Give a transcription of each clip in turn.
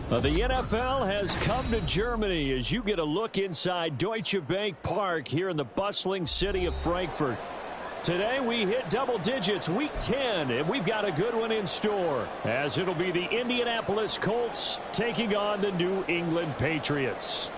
The NFL has come to Germany as you get a look inside Deutsche Bank Park here in the bustling city of Frankfurt. Today we hit double digits, week 10, and we've got a good one in store, as it'll be the Indianapolis Colts taking on the New England Patriots.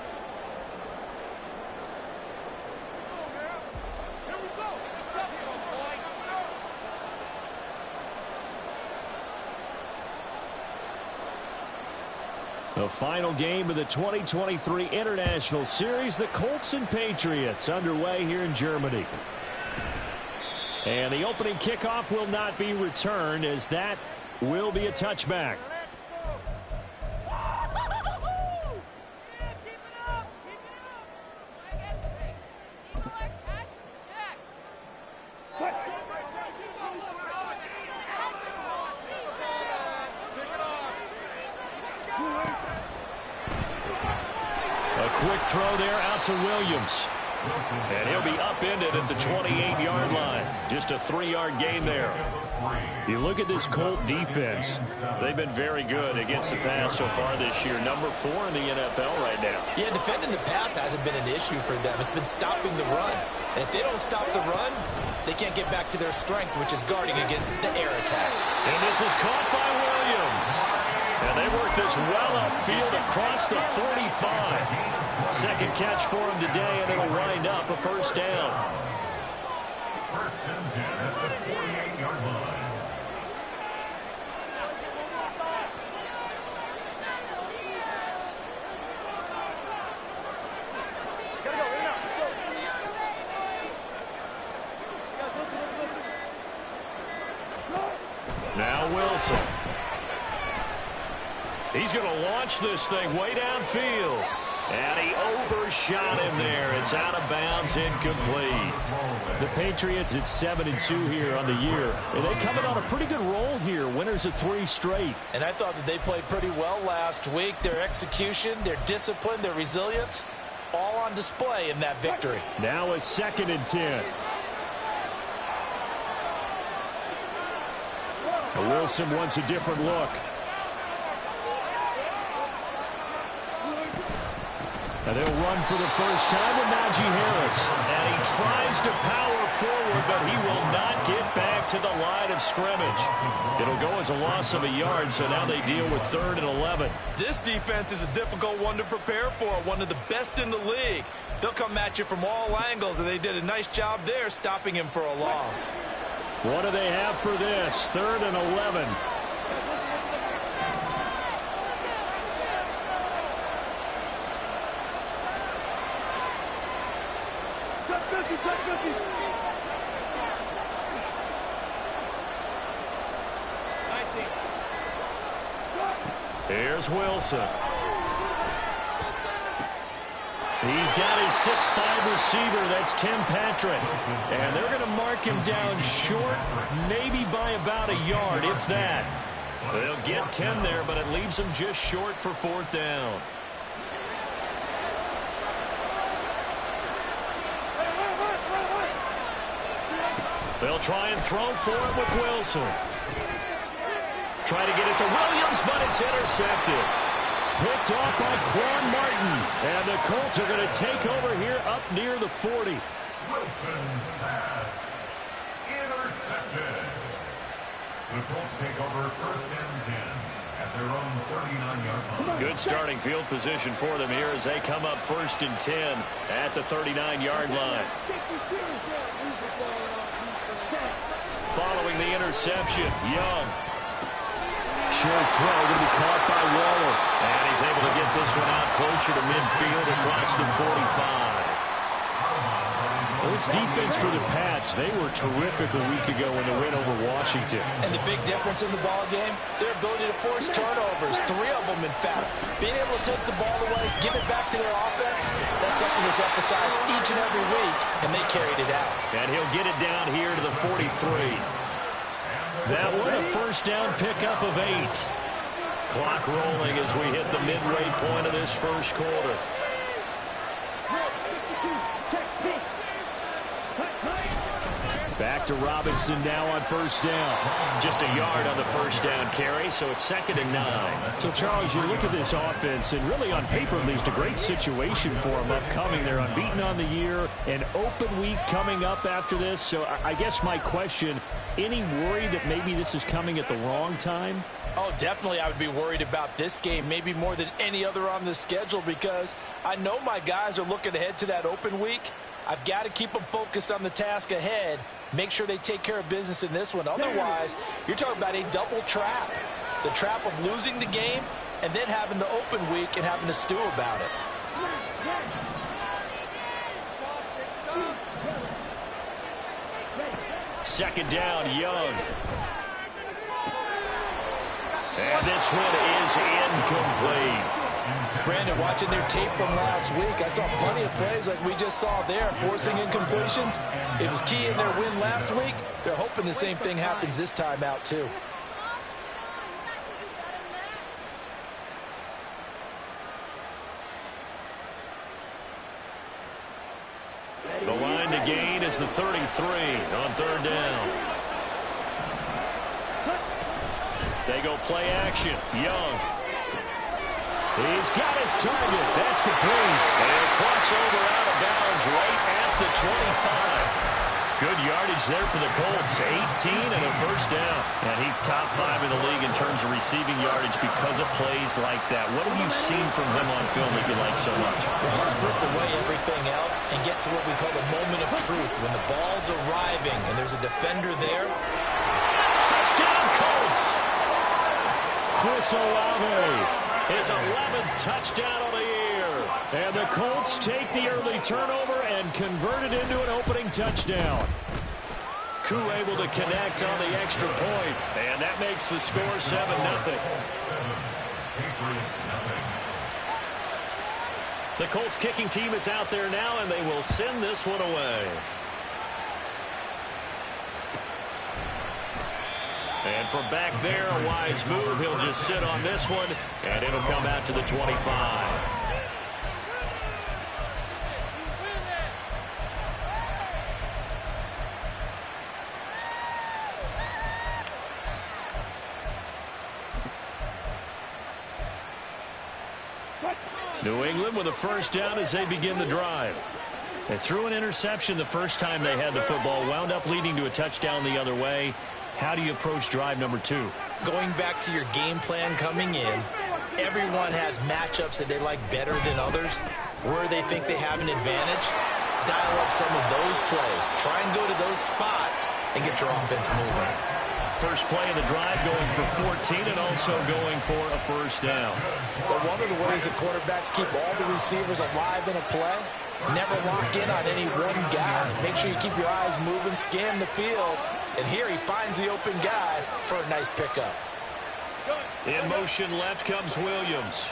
The final game of the 2023 International Series, the Colts and Patriots underway here in Germany. And the opening kickoff will not be returned, as that will be a touchback. Quick throw there out to Williams. And he'll be upended at the 28-yard line. Just a 3-yard gain there. You look at this Colt defense. They've been very good against the pass so far this year. Number 4 in the NFL right now. Yeah, defending the pass hasn't been an issue for them. It's been stopping the run. And if they don't stop the run, they can't get back to their strength, which is guarding against the air attack. And this is caught by Williams. And they work this well upfield across the 45. Second catch for him today, and it'll wind up a first down. First and 10 at the 48-yard line. Now Wilson. He's going to launch this thing way downfield. And he overshot him there. It's out of bounds, incomplete. The Patriots at 7-2 here on the year. And they coming on a pretty good roll here. Winners of 3 straight. And I thought that they played pretty well last week. Their execution, their discipline, their resilience, all on display in that victory. Now a 2nd and 10. Wilson wants a different look. And they'll run for the first time with Najee Harris. And he tries to power forward, but he will not get back to the line of scrimmage. It'll go as a loss of a yard, so now they deal with 3rd and 11. This defense is a difficult one to prepare for, one of the best in the league. They'll come at you from all angles, and they did a nice job there stopping him for a loss. What do they have for this? 3rd and 11. Here's Wilson. He's got his 6'5" receiver. That's Tim Patrick. And they're going to mark him down short, maybe by about a yard, if that. They'll get 10 there, but it leaves them just short for 4th down. They'll try and throw for it with Wilson. Try to get it to Williams, but it's intercepted. Picked off by Quan Martin. And the Colts are going to take over here up near the 40. Wilson's pass intercepted. The Colts take over 1st and 10. at their own 39-yard line. Good starting field position for them here as they come up 1st and 10 at the 39-yard line. Following the interception, Young. Short throw going to be caught by Waller. And he's able to get this one out closer to midfield across the 45. Well, this defense for the Pats, they were terrific a week ago in the win over Washington. And the big difference in the ball game, their ability to force turnovers, 3 of them in fact. Being able to take the ball away, give it back to their offense, that's something that's emphasized each and every week, and they carried it out. And he'll get it down here to the 43. That one a first down pickup of 8. Clock rolling as we hit the midway point of this first quarter. Back to Robinson now on first down. Just a yard on the first down carry, so it's 2nd and 9. So, Charles, you look at this offense, and really on paper, at least, a great situation for them upcoming. They're unbeaten on the year, an open week coming up after this. So I guess my question, any worry that maybe this is coming at the wrong time? Oh, definitely I would be worried about this game, maybe more than any other on the schedule, because I know my guys are looking ahead to that open week. I've got to keep them focused on the task ahead. Make sure they take care of business in this one. Otherwise, you're talking about a double trap. The trap of losing the game and then having the open week and having to stew about it. Second down, Young. And this one is incomplete. Brandon, watching their tape from last week, I saw plenty of plays like we just saw there, forcing incompletions. It was key in their win last week. They're hoping the same thing happens this time out, too. The line to gain is the 33 on 3rd down. They go play action. Young. He's got his target. That's complete. And a crossover out of bounds right at the 25. Good yardage there for the Colts. 18 and a first down. And he's top 5 in the league in terms of receiving yardage because of plays like that. What have you seen from him on film that you like so much? Well, strip away everything else and get to what we call the moment of truth. When the ball's arriving and there's a defender there. Touchdown, Colts! Chris Olave. His 11th touchdown of the year. And the Colts take the early turnover and convert it into an opening touchdown. Koo able to connect on the extra point. And that makes the score 7-0. The Colts kicking team is out there now, and they will send this one away. And from back there, a wise move. He'll just sit on this one, and it'll come out to the 25. New England with a first down as they begin the drive. They threw an interception the first time they had the football, wound up leading to a touchdown the other way. How do you approach drive number 2? Going back to your game plan coming in, everyone has matchups that they like better than others, where they think they have an advantage. Dial up some of those plays. Try and go to those spots and get your offense moving. First play of the drive going for 14 and also going for a first down. But one of the ways that quarterbacks keep all the receivers alive in a play, never lock in on any one guy. Make sure you keep your eyes moving, scan the field. And here he finds the open guy for a nice pickup. In motion left comes Williams.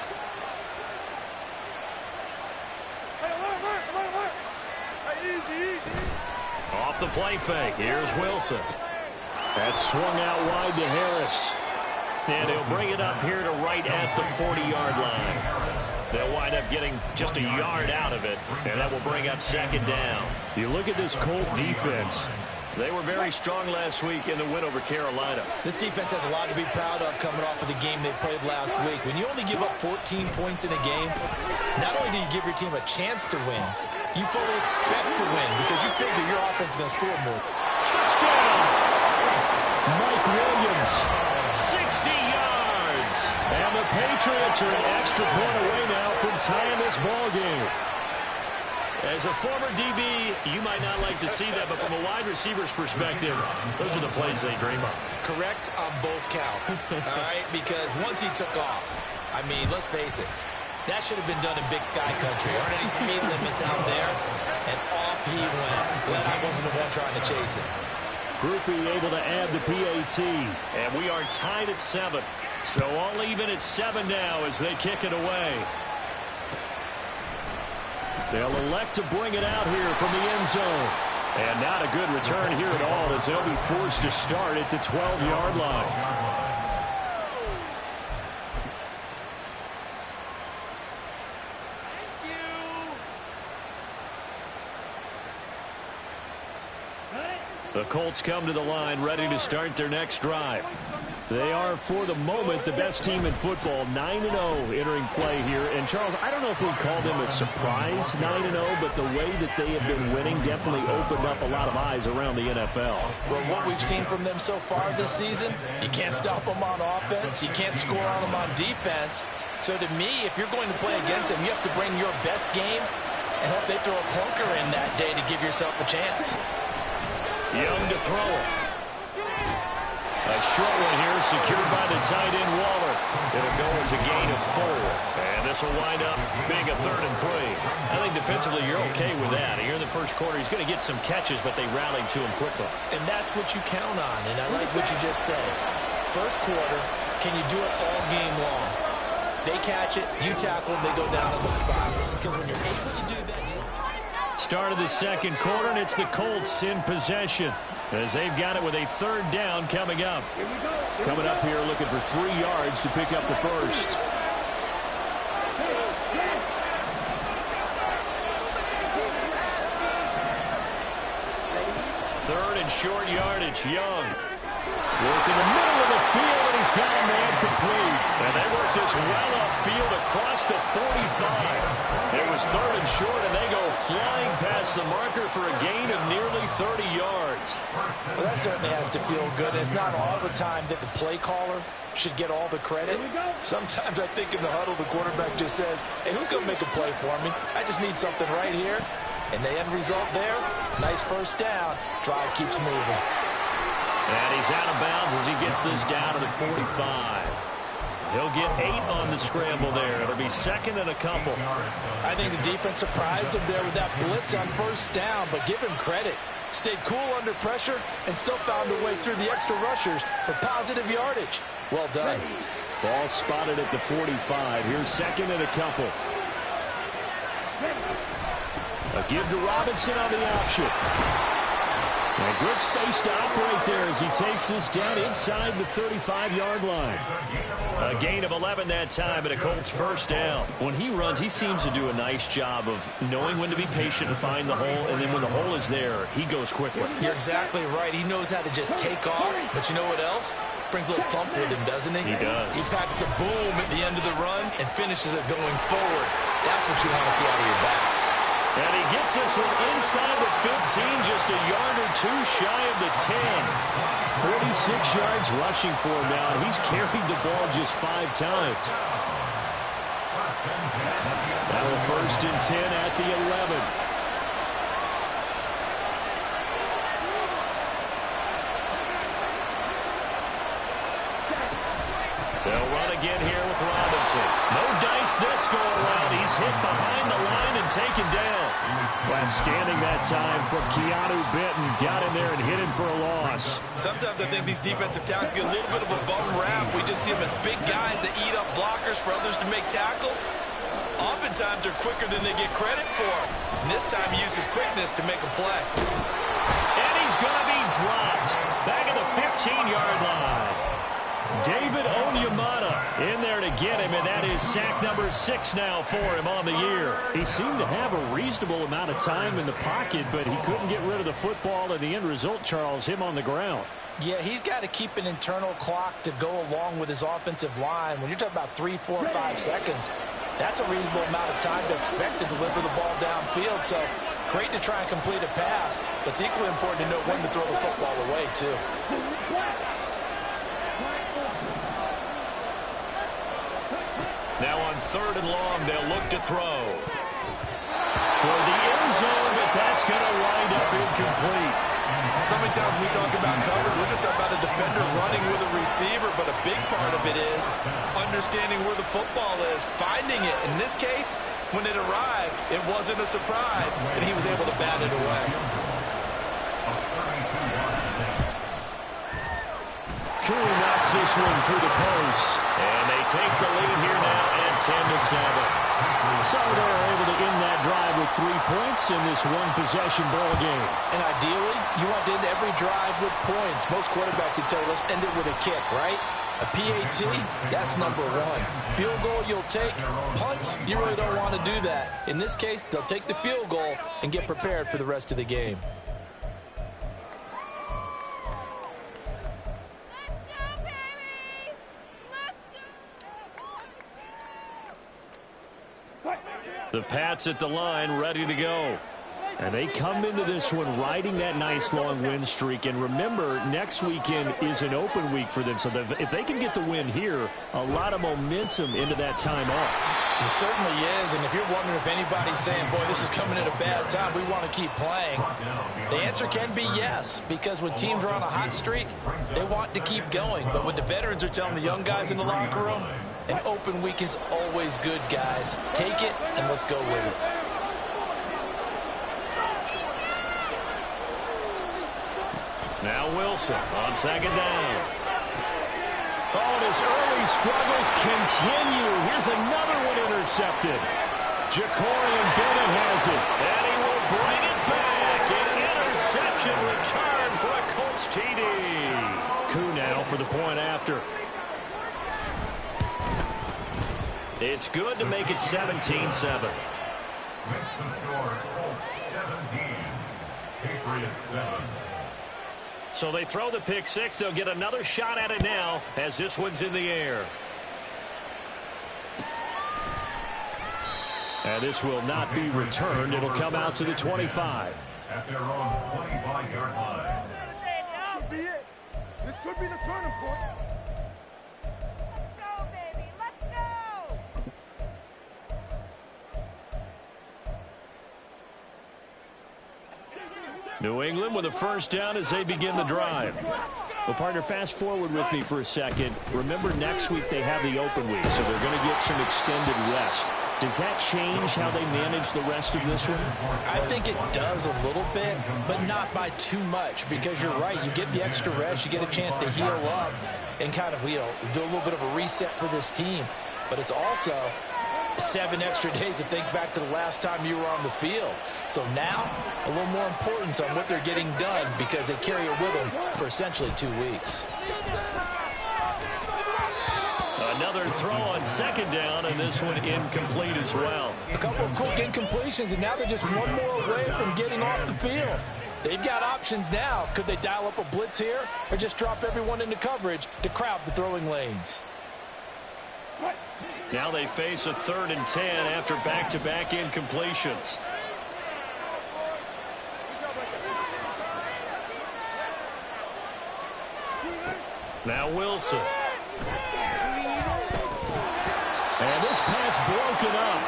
Off the play fake. Here's Wilson. That's swung out wide to Harris. And he'll bring it up here to right at the 40-yard line. They'll wind up getting just a yard out of it, and that will bring up 2nd down. You look at this Colt defense. They were very strong last week in the win over Carolina. This defense has a lot to be proud of coming off of the game they played last week. When you only give up 14 points in a game, not only do you give your team a chance to win, you fully expect to win because you figure your offense is going to score more. Touchdown! Mike Williams, 60 yards. Patriots are an extra point away now from tying this ball game. As a former DB, you might not like to see that, but from a wide receiver's perspective, those are the plays they dream of. Correct on both counts, all right? Because once he took off, I mean, let's face it, that should have been done in Big Sky Country. Aren't any speed limits out there? And off he went. Glad I wasn't the one trying to chase him. Groupie able to add the PAT. And we are tied at 7. So all even at 7 now as they kick it away. They'll elect to bring it out here from the end zone. And not a good return here at all as they'll be forced to start at the 12-yard line. The Colts come to the line ready to start their next drive. They are, for the moment, the best team in football, 9-0 entering play here. And, Charles, I don't know if we'd call them a surprise 9-0, but the way that they have been winning definitely opened up a lot of eyes around the NFL. Well, what we've seen from them so far this season, you can't stop them on offense. You can't score on them on defense. So, to me, if you're going to play against them, you have to bring your best game and hope they throw a clunker in that day to give yourself a chance. Young to throw it. A short one here secured by the tight end Waller. It'll go as a gain of 4. And this will wind up being a 3rd and 3. I think defensively you're okay with that. Here in the first quarter he's going to get some catches, but they rallied to him quickly. And that's what you count on. And I like what you just said. First quarter, can you do it all game long? They catch it, you tackle them, they go down on the spot. Because when you're able to do that, start of the second quarter, and it's the Colts in possession as they've got it with a 3rd down coming up. Coming up here looking for 3 yards to pick up the first. 3rd and short yardage. Young work in the middle of the field, and he's got a man complete. And they work this well upfield across the 45. It was 3rd and short, and they go flying past the marker for a gain of nearly 30 yards. Well, that certainly has to feel good. It's not all the time that the play caller should get all the credit. Sometimes I think in the huddle, the quarterback just says, hey, who's going to make a play for me? I just need something right here. And the end result there, nice first down. Drive keeps moving. And he's out of bounds as he gets this down to the 45. He'll get 8 on the scramble there. It'll be 2nd and a couple. I think the defense surprised him there with that blitz on first down, but give him credit. Stayed cool under pressure and still found a way through the extra rushers for positive yardage. Well done. Ball spotted at the 45. Here's 2nd and a couple. A give to Robinson on the option. And good space to operate there as he takes this down inside the 35-yard line. A gain of 11 that time, and a Colts first down. When he runs, he seems to do a nice job of knowing when to be patient and find the hole, and then when the hole is there, he goes quickly. You're exactly right. He knows how to just take off, but you know what else? Brings a little thump with him, doesn't he? He does. He packs the boom at the end of the run and finishes it going forward. That's what you want to see out of your backs. And he gets this one inside the 15, just a yard or 2 shy of the 10. 46 yards rushing for him now. He's carried the ball just 5 times. Now a 1st and 10 at the 11. They'll run again here with Robinson. No dice this go around. He's hit behind the line and taken down. Last standing that time from Keanu Benton. Got in there and hit him for a loss. Sometimes I think these defensive tackles get a little bit of a bum rap. We just see them as big guys that eat up blockers for others to make tackles. Oftentimes they're quicker than they get credit for. And this time he used his quickness to make a play. And he's going to be dropped. Back at the 15-yard line. David Onyemata in there to get him, and that is sack number 6 now for him on the year. He seemed to have a reasonable amount of time in the pocket, but he couldn't get rid of the football, and the end result, Charles, him on the ground. Yeah, he's got to keep an internal clock to go along with his offensive line. When you're talking about 3, 4, 5 seconds, that's a reasonable amount of time to expect to deliver the ball downfield. So great to try and complete a pass, but it's equally important to know when to throw the football away, too. 3rd and long. They'll look to throw. Toward the end zone, but that's going to wind up incomplete. So many times when we talk about coverage, we're just about a defender running with a receiver, but a big part of it is understanding where the football is, finding it. In this case, when it arrived, it wasn't a surprise, and he was able to bat it away. Cool knocks this one through the post, and they take the lead here now at 10-7. So they're able to end that drive with 3 points in this one-possession ball game. And ideally, you want to end every drive with points. Most quarterbacks would tell you, let's end it with a kick, right? A PAT, that's number 1. Field goal you'll take. Punts, you really don't want to do that. In this case, they'll take the field goal and get prepared for the rest of the game. The Pats at the line, ready to go. And they come into this one riding that nice long win streak. And remember, next weekend is an open week for them. So if they can get the win here, a lot of momentum into that time off. It certainly is. And if you're wondering if anybody's saying, boy, this is coming at a bad time, we want to keep playing, the answer can be yes. Because when teams are on a hot streak, they want to keep going. But what the veterans are telling the young guys in the locker room, an open week is always good, guys. Take it, and let's go with it. Now Wilson on 2nd down. Oh, and his early struggles continue. Here's another one intercepted. Jacorian Bennett has it, and he will bring it back. An interception return for a Colts TD. Koo now for the point after. It's good to make it 17-7. Makes the score Colts 17, Patriots 7. So they throw the pick six. They'll get another shot at it now as this one's in the air. And this will not be returned. It'll come out to the 25. At their own 25-yard line. This could be it. This could be the turning point. New England with a first down as they begin the drive. Well, partner, fast forward with me for a second. Remember, next week they have the open week, so they're going to get some extended rest. Does that change how they manage the rest of this one? I think it does a little bit, but not by too much, because you're right. You get the extra rest. You get a chance to heal up and kind of, do a little bit of a reset for this team. But it's also 7 extra days to think back to the last time you were on the field. So now, a little more importance on what they're getting done because they carry it with them for essentially 2 weeks. Another throw on 2nd down, and this one incomplete as well. A couple of quick incompletions, and now they're just one more away from getting off the field. They've got options now. Could they dial up a blitz here or just drop everyone into coverage to crowd the throwing lanes? Now they face a 3rd and 10 after back-to-back incompletions. Now Wilson. And this pass broken up.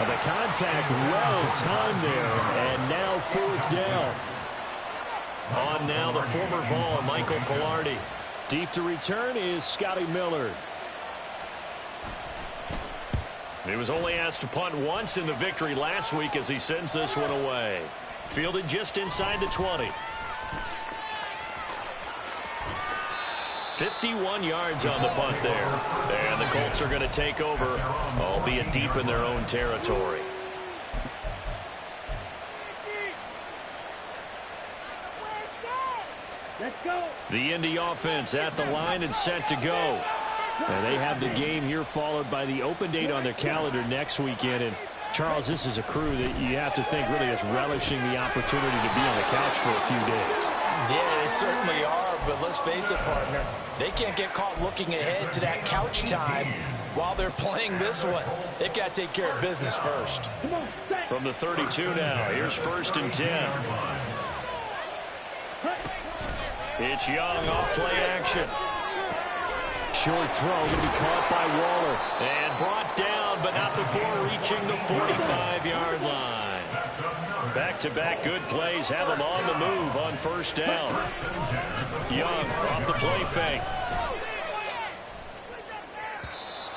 The contact well timed there. And now 4th down. On now the former Vol, Michael Pilardi. Deep to return is Scotty Miller. He was only asked to punt once in the victory last week as he sends this one away. Fielded just inside the 20. 51 yards on the punt there. And the Colts are going to take over, albeit deep in their own territory. The Indy offense at the line and set to go. And they have the game here followed by the open date on their calendar next weekend. And, Charles, this is a crew that you have to think really is relishing the opportunity to be on the couch for a few days. Yeah, they certainly are, but let's face it, partner. They can't get caught looking ahead to that couch time while they're playing this one. They've got to take care of business first. From the 32 now, here's 1st and 10. It's Young off play action. short throw going to be caught by Waller. And brought down, but not before reaching the 45-yard line. Back-to-back good plays have him on the move on first down. Young off the play fake.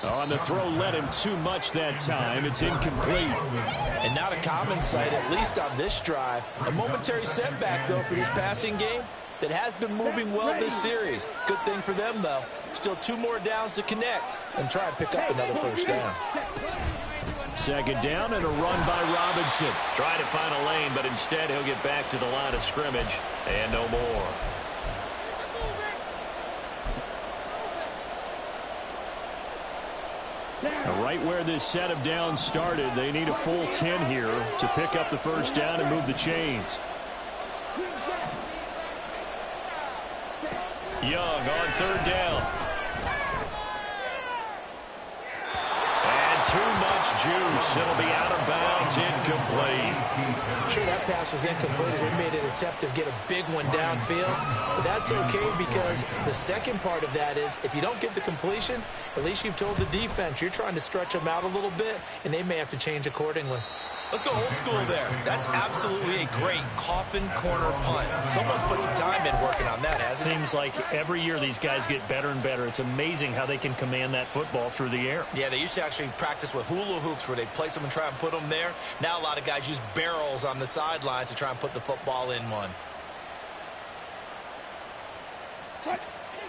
On the throw led him too much that time. It's incomplete. And not a common sight, at least on this drive. A momentary setback, though, for this passing game that has been moving well this series. Good thing for them, though. Still 2 more downs to connect and try and pick up another first down. Second down and a run by Robinson. Trying to find a lane, but instead he'll get back to the line of scrimmage and no more. Right where this set of downs started, they need a full 10 here to pick up the first down and move the chains. Young on third down. And too much juice. It'll be out of bounds, incomplete. Sure, that pass was incomplete as they made an attempt to get a big one downfield. But that's okay because the second part of that is if you don't get the completion, at least you've told the defense you're trying to stretch them out a little bit, and they may have to change accordingly. Let's go old school there. That's absolutely a great coffin corner punt. Someone's put some time in working on that, hasn't it? Seems like every year these guys get better and better. It's amazing how they can command that football through the air. Yeah, they used to actually practice with hula hoops where they place them and try and put them there. Now a lot of guys use barrels on the sidelines to try and put the football in one.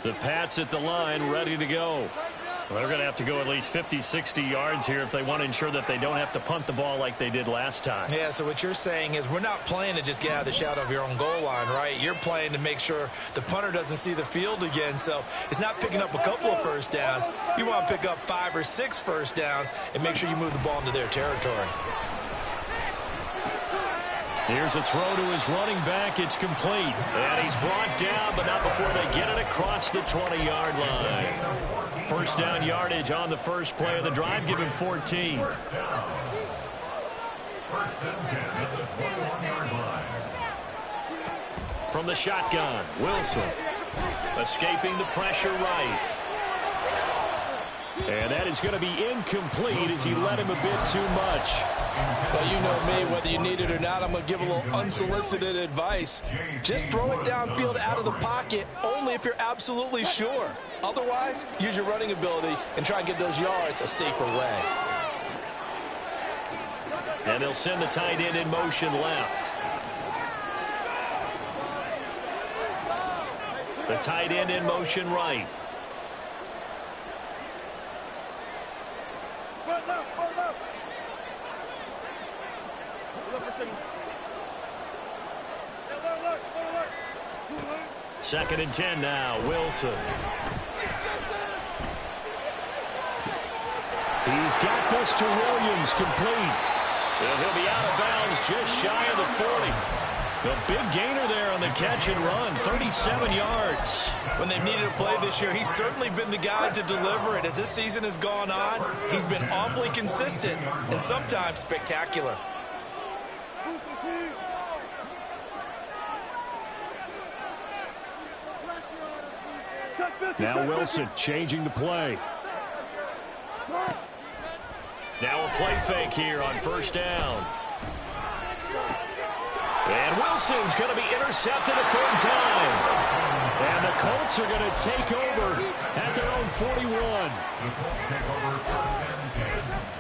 The Pats at the line, ready to go. Well, they're going to have to go at least 50, 60 yards here if they want to ensure that they don't have to punt the ball like they did last time. Yeah, so what you're saying is we're not playing to just get out of the shadow of your own goal line, right? You're playing to make sure the punter doesn't see the field again. So it's not picking up a couple of first downs. You want to pick up 5 or 6 first downs and make sure you move the ball into their territory. Here's a throw to his running back. It's complete. And he's brought down, but not before they get it across the 20-yard line. First down yardage on the first play of the drive. Give him 14. First and 10 at the 21-yard line. From the shotgun, Wilson. Escaping the pressure right. And that is going to be incomplete as he led him a bit too much. Well, you know me, whether you need it or not, I'm going to give a little unsolicited advice. Just throw it downfield out of the pocket only if you're absolutely sure. Otherwise, use your running ability and try and get those yards a safer way. And they'll send the tight end in motion left. The tight end in motion right. Second and 10 now, Wilson. He's got this to Williams, complete. And he'll be out of bounds just shy of the 40. The big gainer there on the catch and run, 37 yards. When they've needed a play this year, he's certainly been the guy to deliver it. As this season has gone on, he's been awfully consistent and sometimes spectacular. Now Wilson changing the play. Now a play fake here on first down. And Wilson's going to be intercepted a third time. And the Colts are going to take over at their own 41. The Colts take over first and 10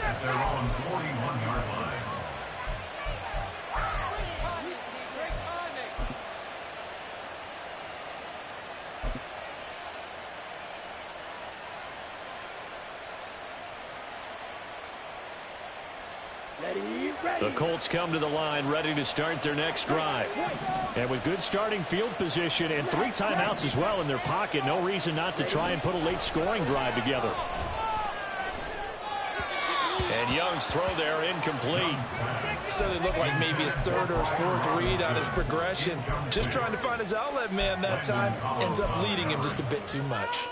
at their own 41-yard line. The Colts come to the line ready to start their next drive. And with good starting field position and 3 timeouts as well in their pocket, no reason not to try and put a late scoring drive together. And Young's throw there incomplete. So they look like maybe his 3rd or his 4th read on his progression. Just trying to find his outlet man that time. Ends up leading him just a bit too much.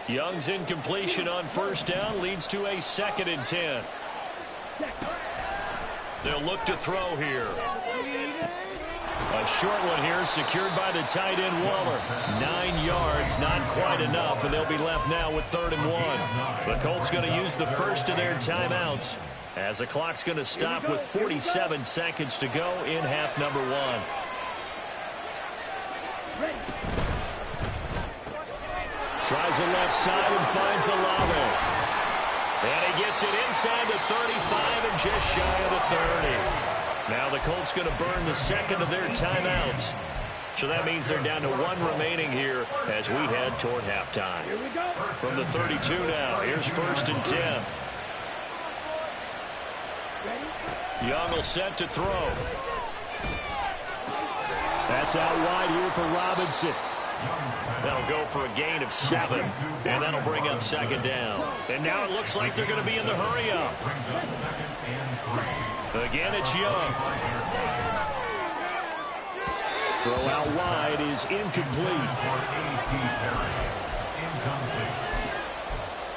Young's incompletion on first down leads to a 2nd and 10. They'll look to throw here. A short one here, secured by the tight end Waller. 9 yards, not quite enough, and they'll be left now with 3rd and 1. The Colts going to use the first of their timeouts as the clock's going to stop with 47 seconds to go in half number 1. Tries the left side and finds Olave. And he gets it inside the 35 and just shy of the 30. Now the Colts going to burn the second of their timeouts. So that means they're down to 1 remaining here as we head toward halftime. From the 32 now, here's 1st and 10. Young will set to throw. That's out wide here for Robinson. That'll go for a gain of 7, and that'll bring up 2nd down. And now it looks like they're going to be in the hurry-up. Again, it's Young. Throw out wide is incomplete.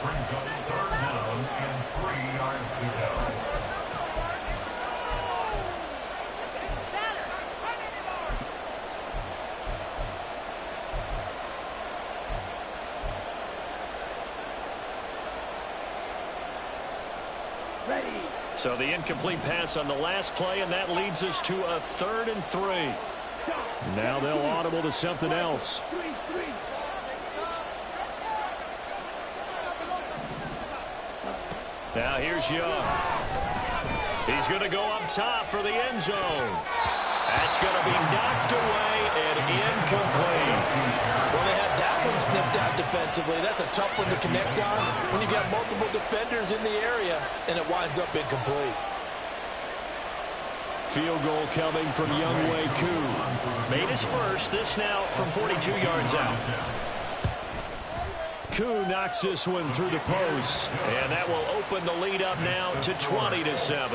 Brings up 3rd down and 3 yards to go. So the incomplete pass on the last play, and that leads us to a 3rd and 3. Now they'll audible to something else. Now here's Young. He's going to go up top for the end zone. That's going to be knocked away and incomplete. Well, they had that one snipped out defensively. That's a tough one to connect on when you got multiple defenders in the area, and it winds up incomplete. Field goal coming from Younghoe Koo. Made his first, this now from 42 yards out. Koo knocks this one through the post, and that will open the lead up now to 20-7.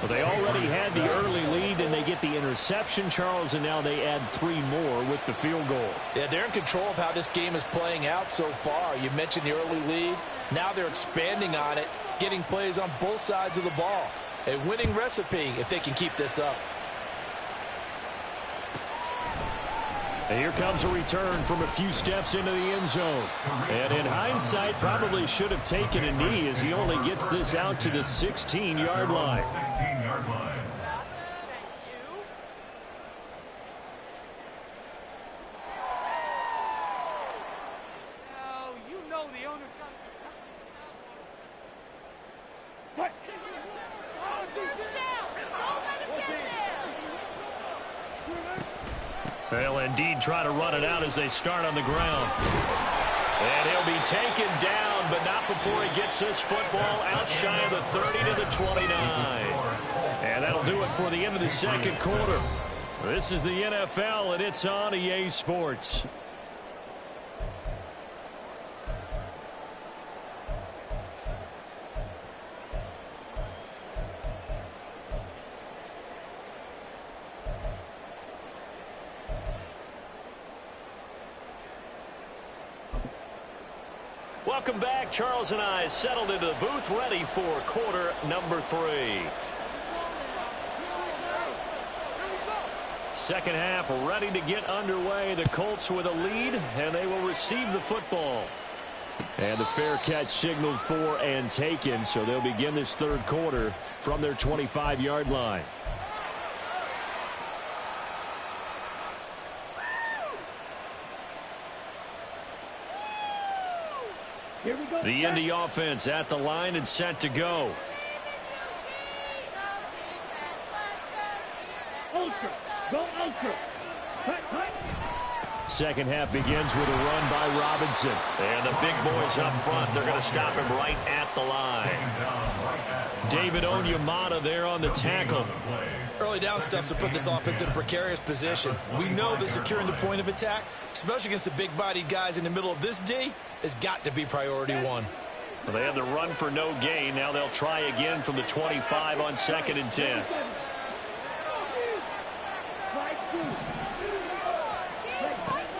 Well, they already had the early lead, and they get the interception, Charles, and now they add 3 more with the field goal. Yeah, they're in control of how this game is playing out so far. You mentioned the early lead. Now they're expanding on it, getting plays on both sides of the ball. A winning recipe if they can keep this up. And here comes a return from a few steps into the end zone. And in hindsight, probably should have taken a knee as he only gets this out to the 16-yard line. 16-yard line. They'll indeed try to run it out as they start on the ground. And he'll be taken down, but not before he gets this football out shy of the 30 to the 29. And that'll do it for the end of the second quarter. This is the NFL, and it's on EA Sports. Welcome back. Charles and I settled into the booth, ready for quarter number 3. Second half ready to get underway. The Colts with a lead, and they will receive the football. And the fair catch signaled for and taken, so they'll begin this third quarter from their 25-yard line. Here we go. The Indy offense at the line and set to go. Ultra. Go ultra. Cut, cut. Second half begins with a run by Robinson. And the big boys up front, they're going to stop him right at the line. David Onyemata there on the tackle. Early down stuff to put this offense in a precarious position. We know that securing the point of attack, especially against the big-bodied guys in the middle of this D, has got to be priority 1. Well, they have the run for no gain. Now they'll try again from the 25 on 2nd and 10.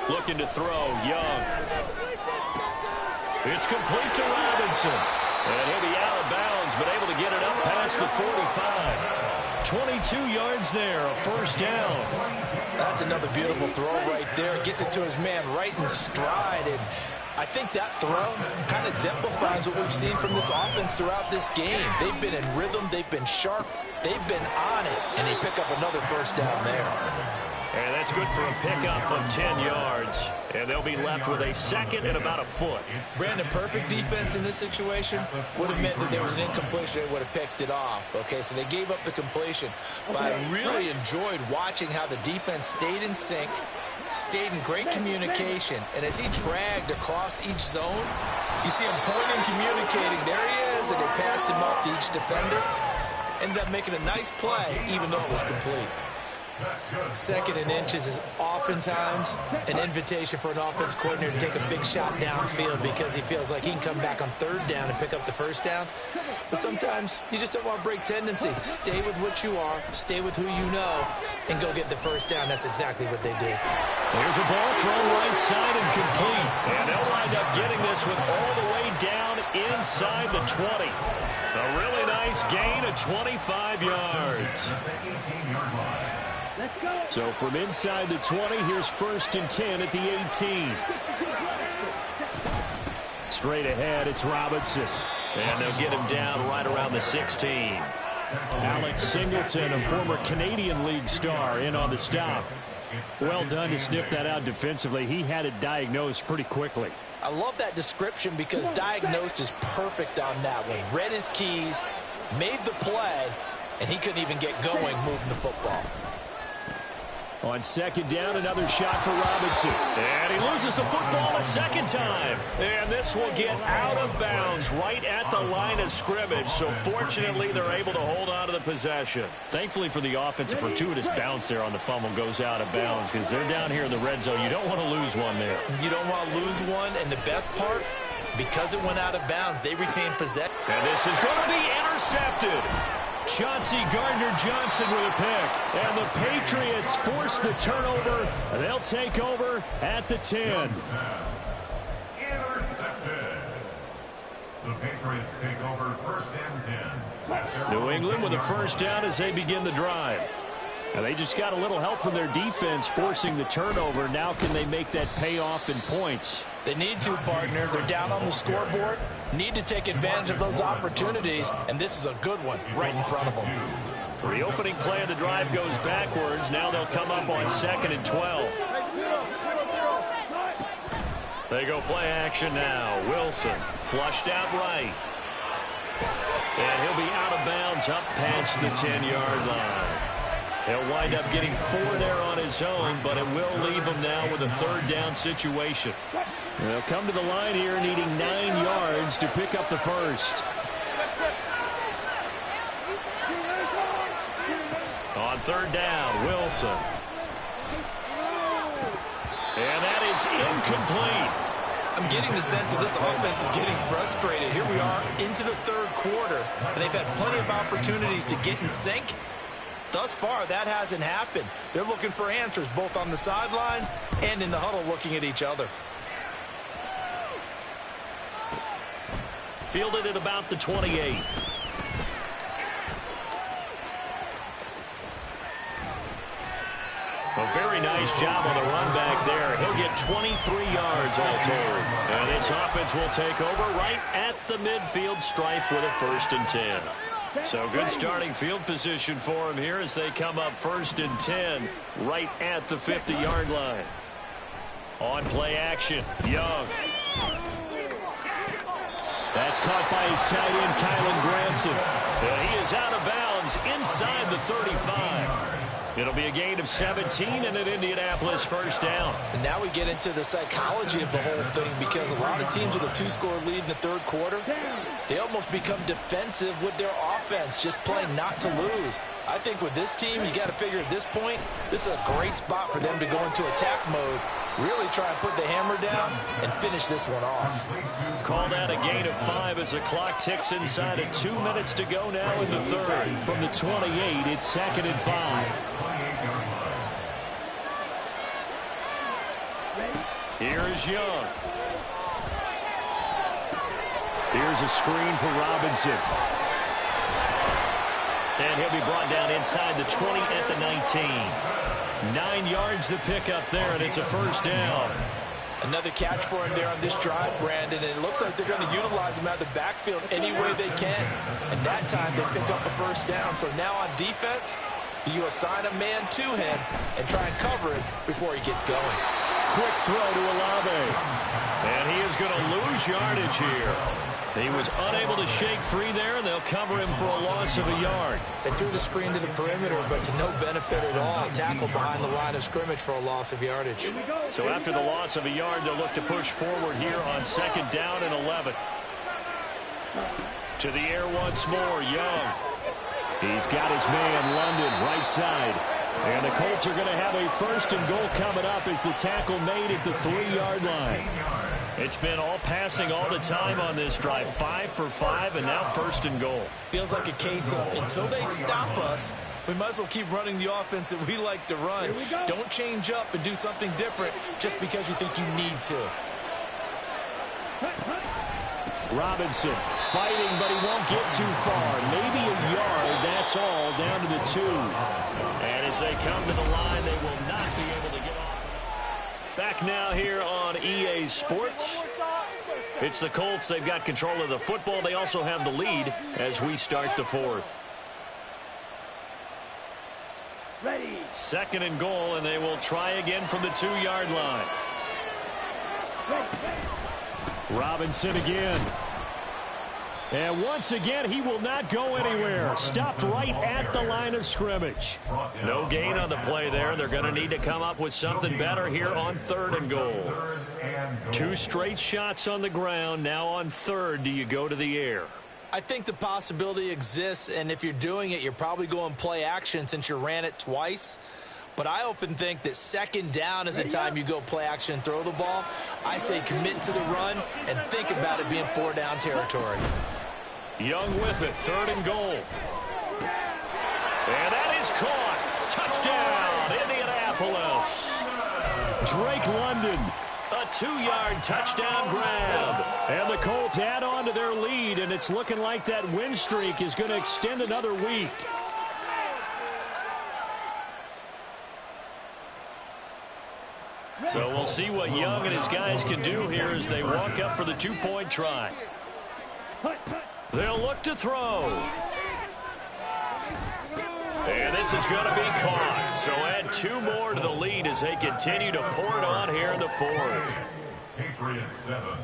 Looking to throw, Young. It's complete to Robinson. And he'll be out of bounds, but able to get it up past the 45. 22 yards there, a first down. That's another beautiful throw right there. Gets it to his man right in stride. And I think that throw kind of exemplifies what we've seen from this offense throughout this game. They've been in rhythm. They've been sharp. They've been on it. And they pick up another first down there. And that's good for a pickup of 10 yards. And they'll be left with a second and about a foot. Brandon, perfect defense in this situation would have meant that there was an incompletion. They would have picked it off. Okay, so they gave up the completion. But I really enjoyed watching how the defense stayed in sync, stayed in great communication. And as he dragged across each zone, you see him pointing, communicating. There he is, and they passed him off to each defender. Ended up making a nice play, even though it was complete. Second and inches is oftentimes an invitation for an offense coordinator to take a big shot downfield because he feels like he can come back on third down and pick up the first down. But sometimes you just don't want to break tendency. Stay with what you are, stay with who you know, and go get the first down. That's exactly what they did. There's a ball thrown right side and complete. And they'll wind up getting this one all the way down inside the 20. A really nice gain of 25 yards. So from inside the 20, here's first and 10 at the 18. Straight ahead, it's Robinson. And they'll get him down right around the 16. Alex Singleton, a former Canadian League star, in on the stop. Well done to sniff that out defensively. He had it diagnosed pretty quickly. I love that description because diagnosed is perfect on that one. Read his keys, made the play, and he couldn't even get going moving the football. On second down, another shot for Robinson. And he loses the football a second time. And this will get out of bounds right at the line of scrimmage. So fortunately, they're able to hold on to the possession. Thankfully for the offense, a fortuitous bounce there on the fumble goes out of bounds because they're down here in the red zone. You don't want to lose one there. You don't want to lose one. And the best part, because it went out of bounds, they retained possession. And this is going to be intercepted. Chauncey Gardner-Johnson with a pick. And the Patriots force the turnover. And they'll take over at the 10. Intercepted. The Patriots take over first and 10. New England with a first down as they begin the drive. And they just got a little help from their defense forcing the turnover. Now can they make that pay off in points? They need to, partner. They're down on the scoreboard. Need to take advantage of those opportunities, and this is a good one right in front of them. The opening play of the drive goes backwards. Now they'll come up on second and 12. They go play action now. Wilson flushed out right. And he'll be out of bounds up past the 10-yard line. He'll wind up getting 4 there on his own, but it will leave him now with a third down situation. They'll come to the line here needing 9 yards to pick up the first. On third down, Wilson. And that is incomplete. I'm getting the sense that this offense is getting frustrated. Here we are into the third quarter, and they've had plenty of opportunities to get in sync. Thus far, that hasn't happened. They're looking for answers both on the sidelines and in the huddle looking at each other. Fielded at about the 28. A very nice job on the run back there. He'll get 23 yards all told. And this offense will take over right at the midfield stripe with a first and 10. So good starting field position for him here as they come up first and 10 right at the 50-yard line. On play action, Young. That's caught by his tight end, Kylan Granson. And he is out of bounds inside the 35. It'll be a gain of 17 and an Indianapolis first down. And now we get into the psychology of the whole thing because a lot of teams with a 2-score lead in the third quarter, they almost become defensive with their offense, just playing not to lose. I think with this team, you got to figure at this point, this is a great spot for them to go into attack mode, really try and put the hammer down and finish this one off. Call that a gain of 5 as the clock ticks inside of 2 minutes to go now in the third. From the 28, it's second and 5. Here's Young. Here's a screen for Robinson. And he'll be brought down inside the 20 at the 19. 9 yards to pick up there, and it's a first down. Another catch for him there on this drive, Brandon, and it looks like they're going to utilize him out of the backfield any way they can. And that time they pick up a first down. So now on defense, do you assign a man to him and try and cover him before he gets going? Quick throw to Olave. And he is going to lose yardage here. He was unable to shake free there, and they'll cover him for a loss of a yard. They threw the screen to the perimeter, but to no benefit at all. Tackled behind the line of scrimmage for a loss of yardage. So after the loss of a yard, they'll look to push forward here on 2nd down and 11. To the air once more, Young. He's got his man, London, right side. And the Colts are going to have a 1st and goal coming up as the tackle made at the 3-yard line. It's been all passing all the time on this drive. 5 for 5, and now 1st and goal. Feels like a case of until they stop us, we might as well keep running the offense that we like to run. Don't change up and do something different just because you think you need to. Robinson fighting, but he won't get too far. Maybe a yard, that's all, down to the 2. And as they come to the line, they will not be able to get off. Back now here on EA Sports. It's the Colts. They've got control of the football. They also have the lead as we start the 4th. Ready. 2nd and goal, and they will try again from the 2-yard line. Robinson again. And once again, he will not go anywhere. Stopped right at the line of scrimmage. No gain on the play there. They're going to need to come up with something better here on 3rd and goal. 2 straight shots on the ground. Now on 3rd, do you go to the air? I think the possibility exists, and if you're doing it, you're probably going play action since you ran it twice. But I often think that 2nd down is the time you go play action and throw the ball. I say commit to the run and think about it being 4-down territory. Young with it, 3rd and goal. And that is caught. Touchdown, Indianapolis. Drake London, a 2-yard touchdown grab. And the Colts add on to their lead, and it's looking like that win streak is going to extend another week. So we'll see what Young and his guys can do here as they walk up for the 2-point try. They'll look to throw. And this is going to be caught. So add 2 more to the lead as they continue to pour it on here in the 4th. Patriots 7.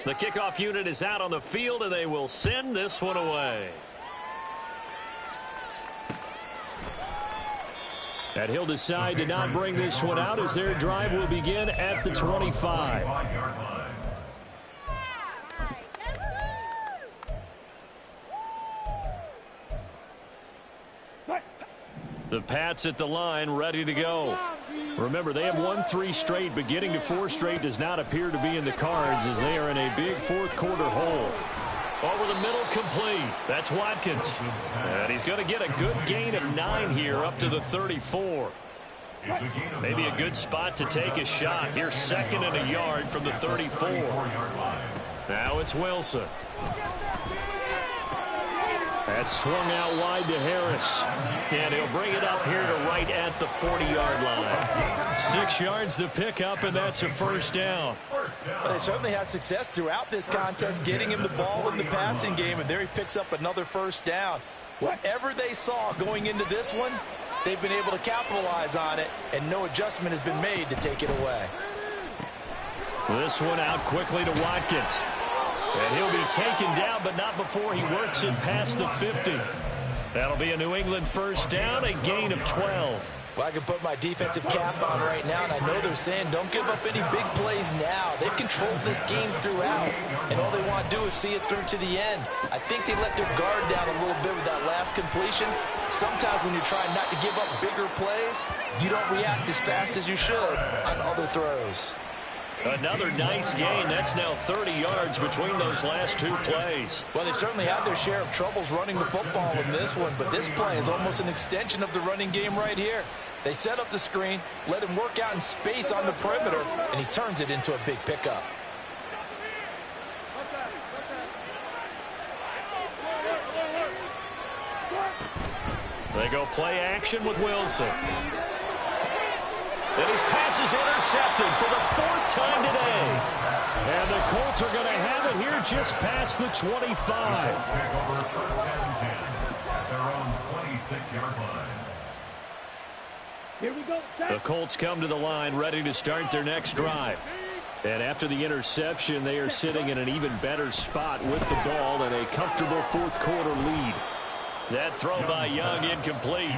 The kickoff unit is out on the field, and they will send this one away. And he'll decide to not bring this one out as their drive will begin at the 25. The Pats at the line, ready to go. Remember, they have won 3 straight, but getting to 4 straight does not appear to be in the cards as they are in a big 4th quarter hole. Over the middle, complete. That's Watkins. And he's going to get a good gain of 9 here up to the 34. Maybe a good spot to take a shot. Here's 2nd and a yard from the 34. Now it's Wilson. That's swung out wide to Harris. And he'll bring it up here to right at the 40-yard line. 6 yards to pick up, and that's a 1st down. But they certainly had success throughout this contest, getting him the ball in the passing game, and there he picks up another 1st down. Whatever they saw going into this one, they've been able to capitalize on it, and no adjustment has been made to take it away. This one out quickly to Watkins. And he'll be taken down, but not before he works it past the 50. That'll be a New England 1st down, a gain of 12. Well, I can put my defensive cap on right now, and I know they're saying don't give up any big plays now. They've controlled this game throughout, and all they want to do is see it through to the end. I think they let their guard down a little bit with that last completion. Sometimes when you're trying not to give up bigger plays, you don't react as fast as you should on other throws. Another nice gain. That's now 30 yards between those last 2 plays. Well, they certainly had their share of troubles running the football in this one, but this play is almost an extension of the running game right here. They set up the screen, let him work out in space on the perimeter, and he turns it into a big pickup. They go play action with Wilson. And his pass is intercepted for the 4th time today. And the Colts are going to have it here just past the 25. Here we go. The Colts come to the line ready to start their next drive. And after the interception, they are sitting in an even better spot with the ball and a comfortable 4th quarter lead. That throw by Young incomplete.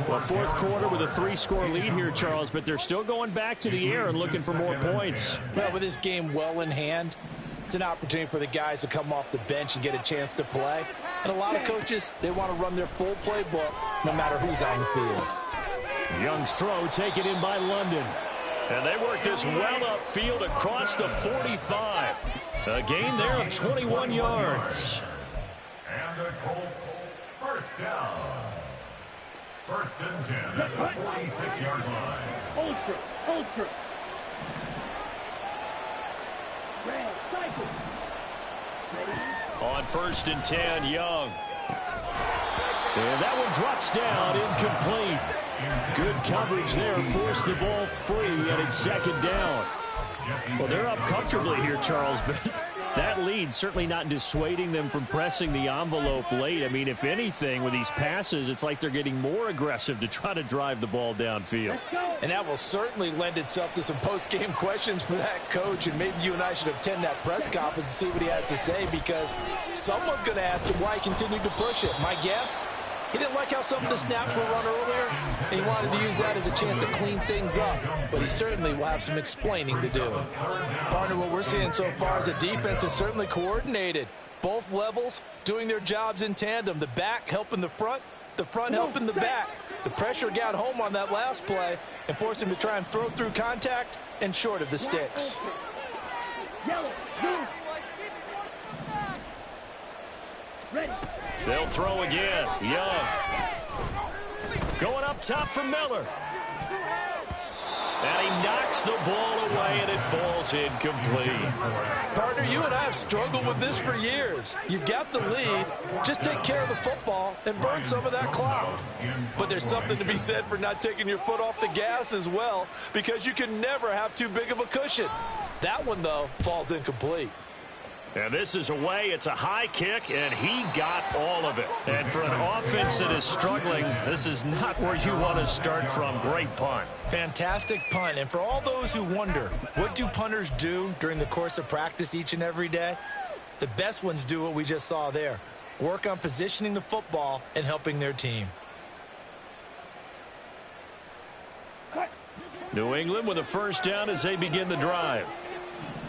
Well, 4th quarter with a 3-score lead here, Charles, but they're still going back to the air and looking for more points. Well, with this game well in hand, it's an opportunity for the guys to come off the bench and get a chance to play. And a lot of coaches, they want to run their full playbook no matter who's on the field. Young's throw taken in by London. And they work this well upfield across the 45. A gain there of 21 yards. And the Colts, first down. 1st and 10 at the 46-yard line. Hold true. Red, cycle. Ready? On 1st and 10, Young. And that one drops down, incomplete. Good coverage there, forced the ball free, and it's 2nd down. Well, they're up comfortably here, Charles, but that lead certainly not dissuading them from pressing the envelope late. I mean, if anything, with these passes, it's like they're getting more aggressive to try to drive the ball downfield. And that will certainly lend itself to some post-game questions for that coach, and maybe you and I should attend that press conference and see what he has to say, because someone's going to ask him why he continued to push it. My guess, he didn't like how some of the snaps were run earlier, and he wanted to use that as a chance to clean things up. But he certainly will have some explaining to do. Partner, what we're seeing so far is the defense is certainly coordinated. Both levels doing their jobs in tandem. The back helping the front helping the back. The pressure got home on that last play and forced him to try and throw through contact and short of the sticks. Yellow, blue. Ready. They'll throw again. Young. Going up top for Miller. And he knocks the ball away, and it falls incomplete. Partner, you and I have struggled with this for years. You've got the lead. Just take care of the football and burn some of that clock. But there's something to be said for not taking your foot off the gas as well, because you can never have too big of a cushion. That one, though, falls incomplete. And this is away. It's a high kick, and he got all of it. And for an offense that is struggling, this is not where you want to start from. Great punt. Fantastic punt. And for all those who wonder, what do punters do during the course of practice each and every day? The best ones do what we just saw there. Work on positioning the football and helping their team. New England with a 1st down as they begin the drive.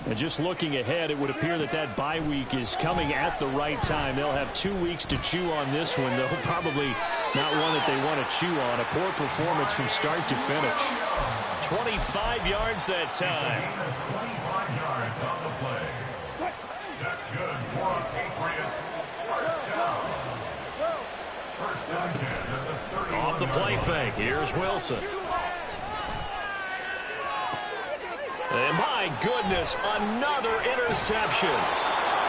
And just looking ahead, it would appear that bye week is coming at the right time. They'll have 2 weeks to chew on this one, though probably not one that they want to chew on. A poor performance from start to finish. 25 yards that time. 25 yards on the play. That's good for Patriots. First down. 1st and 10 at the 30. Off the play fake. Here's Wilson. And my goodness, another interception.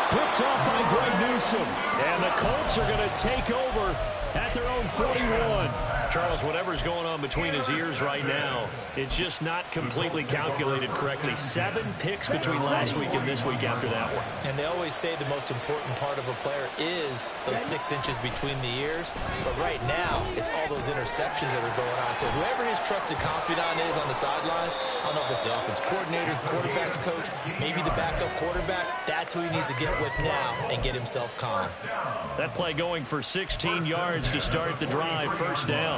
Picked off by Greg Newsome. And the Colts are going to take over at their own 41. Charles, whatever's going on between his ears right now, it's just not completely calculated correctly. 7 picks between last week and this week after that one. And they always say the most important part of a player is those 6 inches between the ears. But right now, it's all those interceptions that are going on. So whoever his trusted confidant is on the sidelines, I don't know if it's the offense coordinator, the quarterback's coach, maybe the backup quarterback, that's who he needs to get with now and get himself calm. That play going for 16 yards to start the drive. 1st down.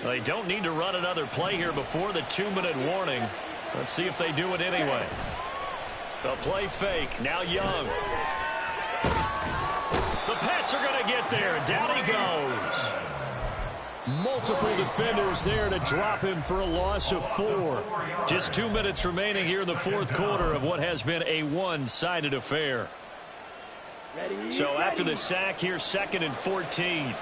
They don't need to run another play here before the 2-minute warning. Let's see if they do it anyway. The play fake. Now Young. The Pats are going to get there. Down he goes. Multiple defenders there to drop him for a loss of 4. Just 2 minutes remaining here in the 4th quarter of what has been a one-sided affair. So after the sack here, 2nd and 14.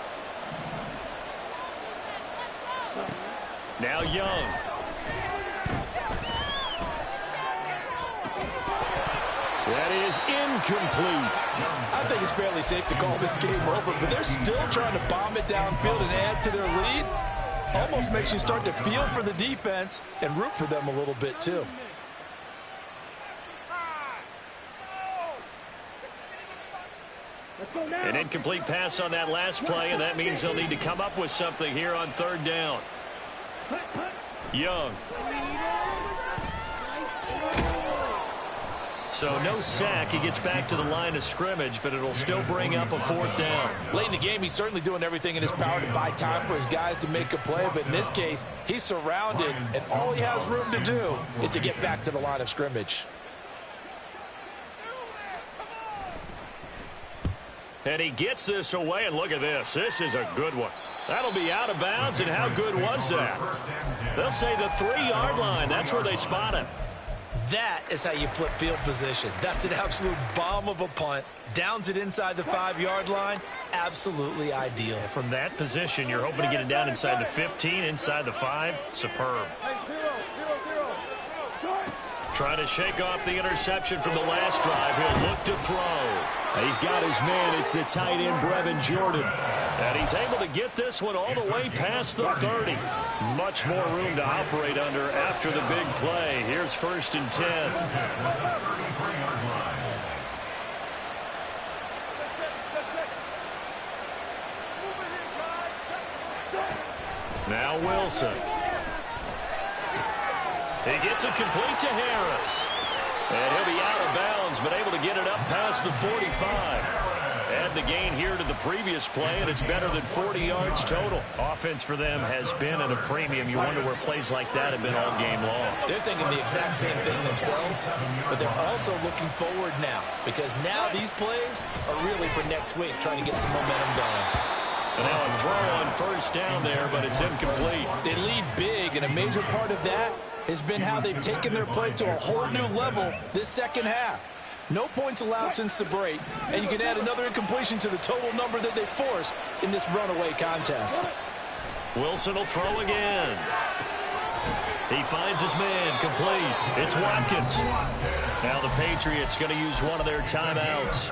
Now Young. That is incomplete. I think it's fairly safe to call this game over, but they're still trying to bomb it downfield and add to their lead. Almost makes you start to feel for the defense and root for them a little bit too. An incomplete pass on that last play, and that means they'll need to come up with something here on third down. Young. So no sack. He gets back to the line of scrimmage, but it'll still bring up a fourth down. Late in the game, he's certainly doing everything in his power to buy time for his guys to make a play, but in this case, he's surrounded, and all he has room to do is to get back to the line of scrimmage. And he gets this away, and look at this. This is a good one. That'll be out of bounds, and how good was that? They'll say the 3-yard line. That's where they spot him. That is how you flip field position. That's an absolute bomb of a punt. Downs it inside the 5-yard line. Absolutely ideal. From that position, you're hoping to get it down inside the 15, inside the 5. Superb. Trying to shake off the interception from the last drive. He'll look to throw. He's got his man. It's the tight end, Brevin Jordan. And he's able to get this one all the way past the 30. Much more room to operate under after the big play. Here's 1st and 10. Now Wilson. He gets it complete to Harris. And he'll be out of bounds, but able to get it up past the 45. Add the gain here to the previous play, and it's better than 40 yards total. Offense for them has been at a premium. You wonder where plays like that have been all game long. They're thinking the exact same thing themselves, but they're also looking forward now, because now these plays are really for next week, trying to get some momentum going. And now a throw on 1st down there, but it's incomplete. They lead big, and a major part of that has been how they've taken their play to a whole new level this second half. No points allowed since the break, and you can add another incompletion to the total number that they forced in this runaway contest. Wilson will throw again. He finds his man, complete. It's Watkins. Now the Patriots going to use one of their timeouts,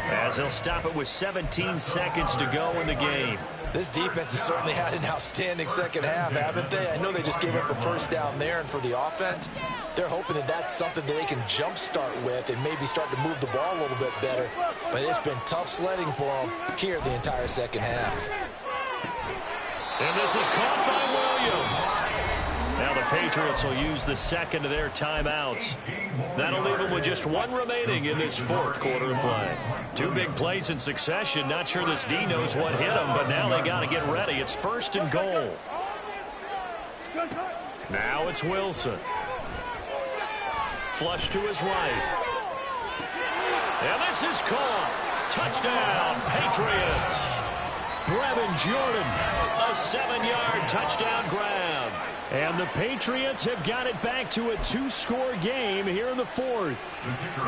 as they'll stop it with 17 seconds to go in the game. This defense has certainly had an outstanding second half, haven't they? I know they just gave up a first down there, and for the offense, they're hoping that that's something that they can jumpstart with and maybe start to move the ball a little bit better. But it's been tough sledding for them here the entire second half. And this is caught by Williams. Now the Patriots will use the second of their timeouts. That'll leave them with just one remaining in this 4th quarter of play. 2 big plays in succession. Not sure this D knows what hit them, but now they got to get ready. It's 1st and goal. Now it's Wilson. Flush to his right. And this is caught. Touchdown, Patriots. Brevin Jordan, a 7-yard touchdown grab. And the Patriots have got it back to a 2-score game here in the 4th.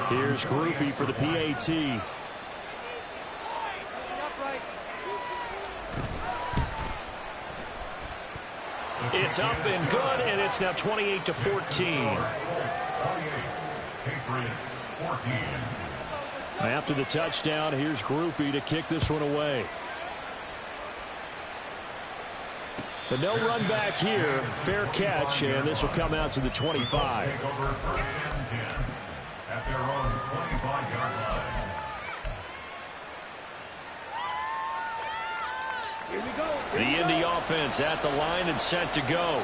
Here's Groupie for the PAT. It's up and good, and it's now 28-14. After the touchdown, here's Groupie to kick this one away. But no run back here. Fair catch, and this will come out to the 25. At their own 25-yard line. Here we go. The Indy offense at the line and set to go.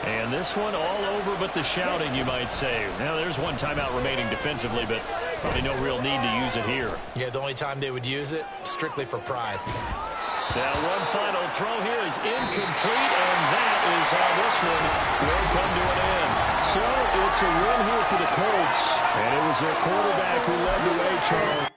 And this one all over but the shouting, you might say. Now, there's one timeout remaining defensively, but probably no real need to use it here. Yeah, the only time they would use it, strictly for pride. Now, one final throw here is incomplete, and that is how this one will come to an end. So, it's a win here for the Colts, and it was their quarterback who led the way, Charles.